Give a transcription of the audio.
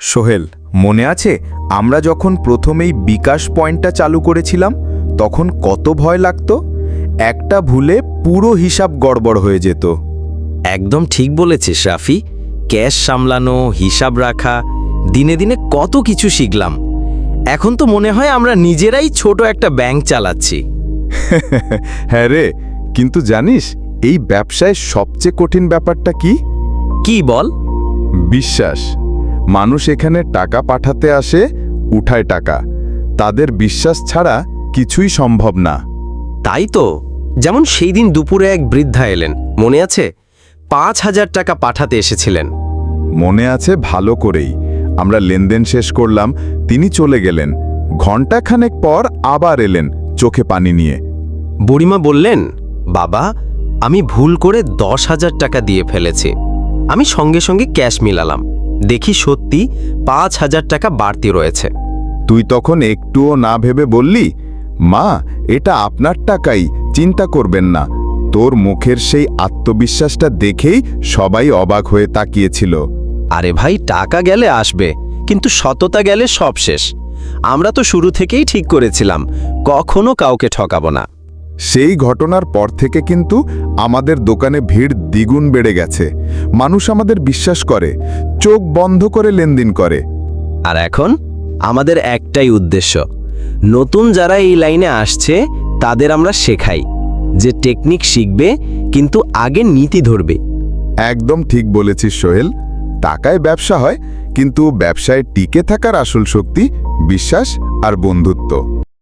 সোহেল, মনে আছে আমরা যখন প্রথমেই বিকাশ পয়েন্টটা চালু করেছিলাম তখন কত ভয় লাগতো? একটা ভুলে পুরো হিসাব গড়বড় হয়ে যেত। একদম ঠিক বলেছিস রাফি। ক্যাশ সামলানো, হিসাব রাখা, দিনে দিনে কত কিছু শিখলাম। এখন তো মনে হয় আমরা নিজেরাই ছোট একটা ব্যাংক চালাচ্ছি। হ্যাঁ রে, কিন্তু জানিস এই ব্যবসায় সবচেয়ে কঠিন ব্যাপারটা কি? কি বল? বিশ্বাস। মানুষ এখানে টাকা পাঠাতে আসে, উঠায় টাকা। তাদের বিশ্বাস ছাড়া কিছুই সম্ভব না। তাই তো, যেমন সেই দিন দুপুরে এক বৃদ্ধা এলেন, মনে আছে? ৫,০০০ টাকা পাঠাতে এসেছিলেন। মনে আছে ভালো করেই। আমরা লেনদেন শেষ করলাম, তিনি চলে গেলেন। ঘণ্টাখানেক পর আবার এলেন, চোখে পানি নিয়ে। বুড়িমা বললেন, বাবা, আমি ভুল করে ১০,০০০ টাকা দিয়ে ফেলেছি। আমি সঙ্গে সঙ্গে ক্যাশ মিলালাম, দেখি সত্যি ৫,০০০ টাকা বাড়তি রয়েছে। তুই তখন একটুও না ভেবে বললি, মা, এটা আপনার টাকাই, চিন্তা করবেন না। তোর মুখের সেই আত্মবিশ্বাসটা দেখেই সবাই অবাক হয়ে তাকিয়েছিল। আরে ভাই, টাকা গেলে আসবে, কিন্তু সততা গেলে সব শেষ। আমরা তো শুরু থেকেই ঠিক করেছিলাম কখনো কাউকে ঠকাবো না। সেই ঘটনার পর থেকে কিন্তু আমাদের দোকানে ভিড় দ্বিগুণ বেড়ে গেছে। মানুষ আমাদের বিশ্বাস করে, চোখ বন্ধ করে লেনদেন করে। আর এখন আমাদের একটাই উদ্দেশ্য, নতুন যারা এই লাইনে আসছে তাদের আমরা শেখাই যে টেকনিক শিখবে, কিন্তু আগে নীতি ধরবে। একদম ঠিক বলেছিস সোহেল। টাকায় ব্যবসা হয়, কিন্তু ব্যবসায় টিকে থাকার আসল শক্তি বিশ্বাস আর বন্ধুত্ব।